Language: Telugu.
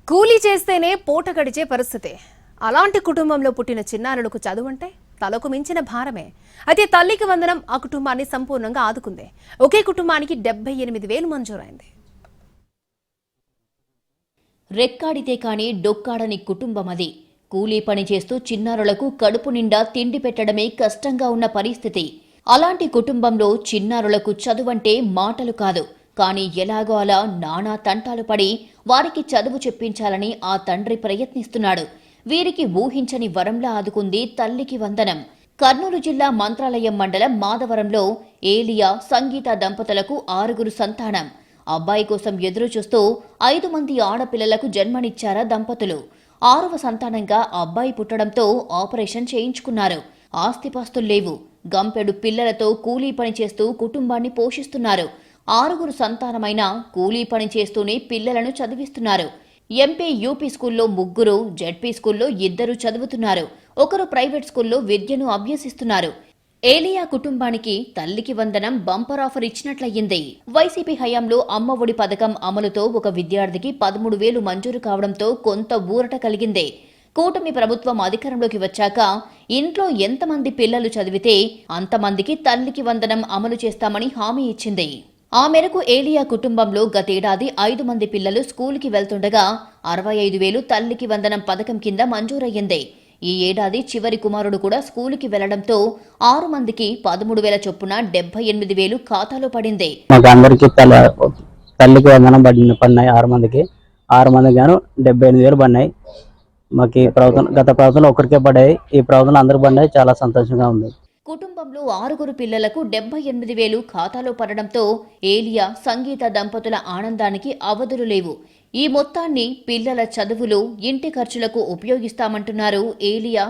కూలీ చేస్తేనే పూట గడిచే పరిస్థితి. అలాంటి కుటుంబంలో పుట్టిన చిన్నారులకు చదువంటే తలకు మించిన భారమే. అయితే తల్లికి వందనం ఆ కుటుంబాన్ని సంపూర్ణంగా ఆదుకుంది. ఒకే కుటుంబానికి 78,000 మంజూరైంది. రెక్కాడితే కాని డొక్కాడని కుటుంబం అది. కూలీ పని చేస్తూ చిన్నారులకు కడుపు నిండా తిండి పెట్టడమే కష్టంగా ఉన్న పరిస్థితి. అలాంటి కుటుంబంలో చిన్నారులకు చదువంటే మాటలు కాదు, కానీ ఎలాగో అలా నానా తంటాలు పడి వారికి చదువు చెప్పించాలని ఆ తండ్రి ప్రయత్నిస్తున్నాడు. వీరికి ఊహించని వరంలా ఆదుకుంది తల్లికి వందనం. కర్నూలు జిల్లా మంత్రాలయం మండలం మాధవరంలో ఏలియా, సంగీత దంపతులకు 6 సంతానం. అబ్బాయి కోసం ఎదురు చూస్తూ 5 మంది ఆడపిల్లలకు జన్మనిచ్చారా దంపతులు. 6వ సంతానంగా అబ్బాయి పుట్టడంతో ఆపరేషన్ చేయించుకున్నారు. ఆస్తిపాస్తులు లేవు. గంపెడు పిల్లలతో కూలీ పని చేస్తూ కుటుంబాన్ని పోషిస్తున్నారు. 6 సంతానమైన కూలీ పని చేస్తూనే పిల్లలను చదివిస్తున్నారు. ఎంపీ, యూపీ స్కూల్లో 3, జెడ్పీ స్కూల్లో 2 చదువుతున్నారు. ఒకరు ప్రైవేట్ స్కూల్లో విద్యను అభ్యసిస్తున్నారు. ఏలియా కుటుంబానికి తల్లికి వందనం బంపర్ ఆఫర్ ఇచ్చినట్లయింది. వైసీపీ హయాంలో అమ్మ ఒడి పథకం అమలుతో ఒక విద్యార్థికి 13,000 మంజూరు కావడంతో కొంత ఊరట కలిగింది. కూటమి ప్రభుత్వం అధికారంలోకి వచ్చాక ఇంట్లో ఎంతమంది పిల్లలు చదివితే అంతమందికి తల్లికి వందనం అమలు చేస్తామని హామీ ఇచ్చింది. ఆ మేరకు ఏలియా కుటుంబంలో గతేడాది 5 మంది పిల్లలు స్కూలుకి వెళ్తుండగా 65,000 తల్లికి వందనం పథకం కింద మంజూరయ్యింది. ఈ ఏడాది చివరి కుమారుడు కూడా స్కూలుకి వెళ్లడంతో 6 మందికి 13,000 చొప్పున 78,000 ఖాతాలో పడింది. తల్లికి వందనం పడినాయి 6 మందికి. 6 మందికి గాను 78,000 పడినాయి. మాకు ఈ ప్రభుత్వం, గత ప్రభుత్వంలో ఒకరికే పడ్డాయి, ఈ ప్రభుత్వంలో అందరికి పడినాయి. చాలా సంతోషంగా ఉంది. కుటుంబంలో 6 పిల్లలకు 78,000 ఖాతాలో పడడంతో ఏలియా, సంగీత దంపతుల ఆనందానికి అవధులు లేవు. ఈ మొత్తాన్ని పిల్లల చదువులు, ఇంటి ఖర్చులకు ఉపయోగిస్తామంటున్నారు ఏలియా,